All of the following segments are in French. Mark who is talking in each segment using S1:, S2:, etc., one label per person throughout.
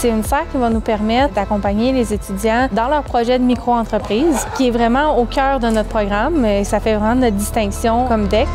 S1: C'est une serre qui va nous permettre d'accompagner les étudiants dans leur projet de micro-entreprise, qui est vraiment au cœur de notre programme et ça fait vraiment notre distinction comme DEC.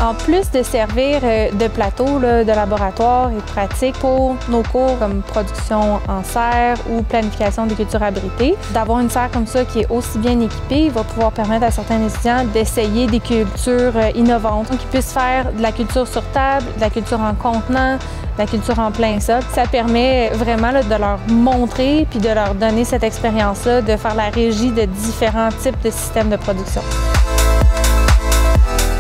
S1: En plus de servir de plateau de laboratoire et de pratique pour nos cours comme production en serre ou planification des cultures abritées, d'avoir une serre comme ça qui est aussi bien équipée va pouvoir permettre à certains étudiants d'essayer des cultures innovantes, qui puissent faire de la culture sur table, de la culture en contenant, de la culture en plein sol. Ça permet vraiment de leur montrer puis de leur donner cette expérience-là de faire la régie de différents types de systèmes de production.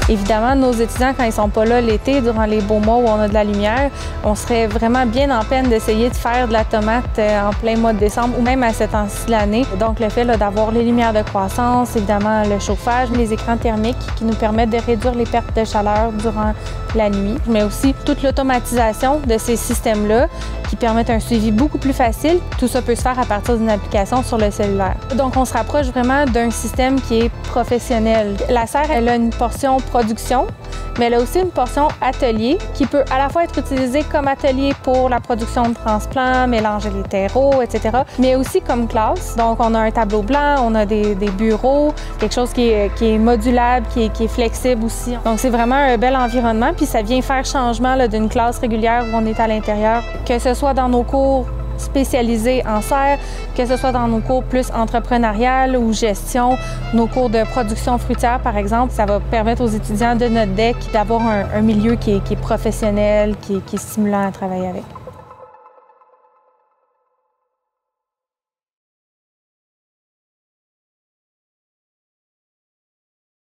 S1: Évidemment, nos étudiants, quand ils ne sont pas là l'été, durant les beaux mois où on a de la lumière, on serait vraiment bien en peine d'essayer de faire de la tomate en plein mois de décembre ou même à ce temps-ci de l'année. Donc, le fait d'avoir les lumières de croissance, évidemment le chauffage, les écrans thermiques qui nous permettent de réduire les pertes de chaleur durant la nuit, mais aussi toute l'automatisation de ces systèmes-là qui permettent un suivi beaucoup plus facile. Tout ça peut se faire à partir d'une application sur le cellulaire. Donc, on se rapproche vraiment d'un système qui est professionnel. La serre, elle a une portion production, mais elle a aussi une portion atelier qui peut à la fois être utilisée comme atelier pour la production de transplants, mélanger les terreaux, etc., mais aussi comme classe. Donc, on a un tableau blanc, on a des bureaux, quelque chose qui est modulable, qui est flexible aussi. Donc, c'est vraiment un bel environnement, puis ça vient faire changement d'une classe régulière où on est à l'intérieur, que ce soit dans nos cours spécialisés en serre, que ce soit dans nos cours plus entrepreneurial ou gestion, nos cours de production fruitière, par exemple. Ça va permettre aux étudiants de notre DEC d'avoir un milieu qui est professionnel, qui est stimulant à travailler avec.